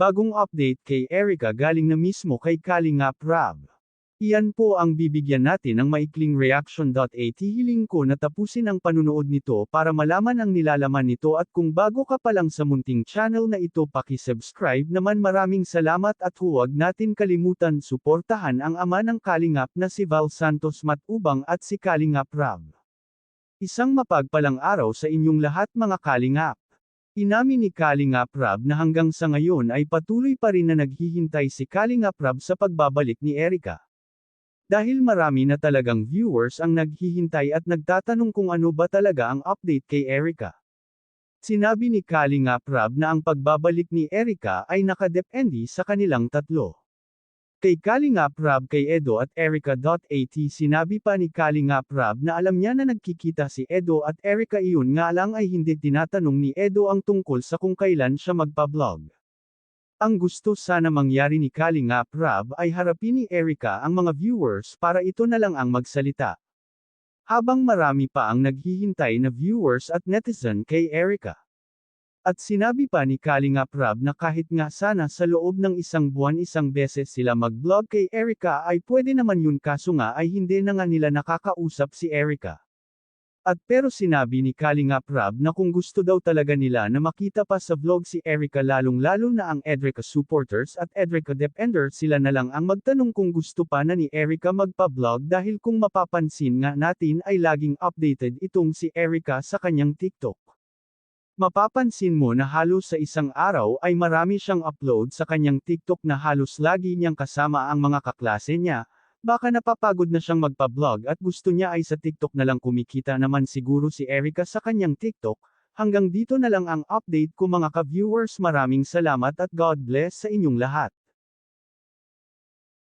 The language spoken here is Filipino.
bagong update kay Erica galing na mismo kay Kalingap Rab. Iyan po ang bibigyan natin ng maikling reaction.at. Hiling ko na tapusin ang panunood nito para malaman ang nilalaman nito at kung bago ka pa lang sa munting channel na ito paki-subscribe naman. Maraming salamat at huwag natin kalimutan suportahan ang ama ng Kalingap na si Val Santos Matubang at si Kalingap Rab. Isang mapagpalang araw sa inyong lahat mga Kalingap. Inamin ni Kalingap Rab na hanggang sa ngayon ay patuloy pa rin na naghihintay si Kalingap Rab sa pagbabalik ni Erica. Dahil marami na talagang viewers ang naghihintay at nagtatanong kung ano ba talaga ang update kay Erica. Sinabi ni Kalingap Rab na ang pagbabalik ni Erica ay nakadepende sa kanilang tatlo. Kay Kalingap Rab kay Edo at Erica.at sinabi pa ni Kalingap Rab na alam niya na nagkikita si Edo at Erica, iyon nga lang ay hindi tinatanong ni Edo ang tungkol sa kung kailan siya magpa-vlog. Ang gusto sana mangyari ni Kalingap Rab ay harapin ni Erica ang mga viewers para ito na lang ang magsalita. Habang marami pa ang naghihintay na viewers at netizen kay Erica. At sinabi pa ni Kalingap Rab na kahit nga sana sa loob ng isang buwan isang beses sila mag-vlog kay Erica ay pwede naman yun, kaso nga ay hindi na nga nila nakakausap si Erica. At pero sinabi ni Kalingap Rab na kung gusto daw talaga nila na makita pa sa vlog si Erica, lalong-lalo na ang Edrica supporters at Edrica defender, sila na lang ang magtanong kung gusto pa na ni Erica magpa-vlog, dahil kung mapapansin nga natin ay laging updated itong si Erica sa kanyang TikTok. Mapapansin mo na halos sa isang araw ay marami siyang upload sa kanyang TikTok na halos lagi niyang kasama ang mga kaklase niya. Baka napapagod na siyang magpa-vlog at gusto niya ay sa TikTok na lang kumikita naman siguro si Erica sa kanyang TikTok. Hanggang dito na lang ang update ko mga ka-viewers. Maraming salamat at God bless sa inyong lahat.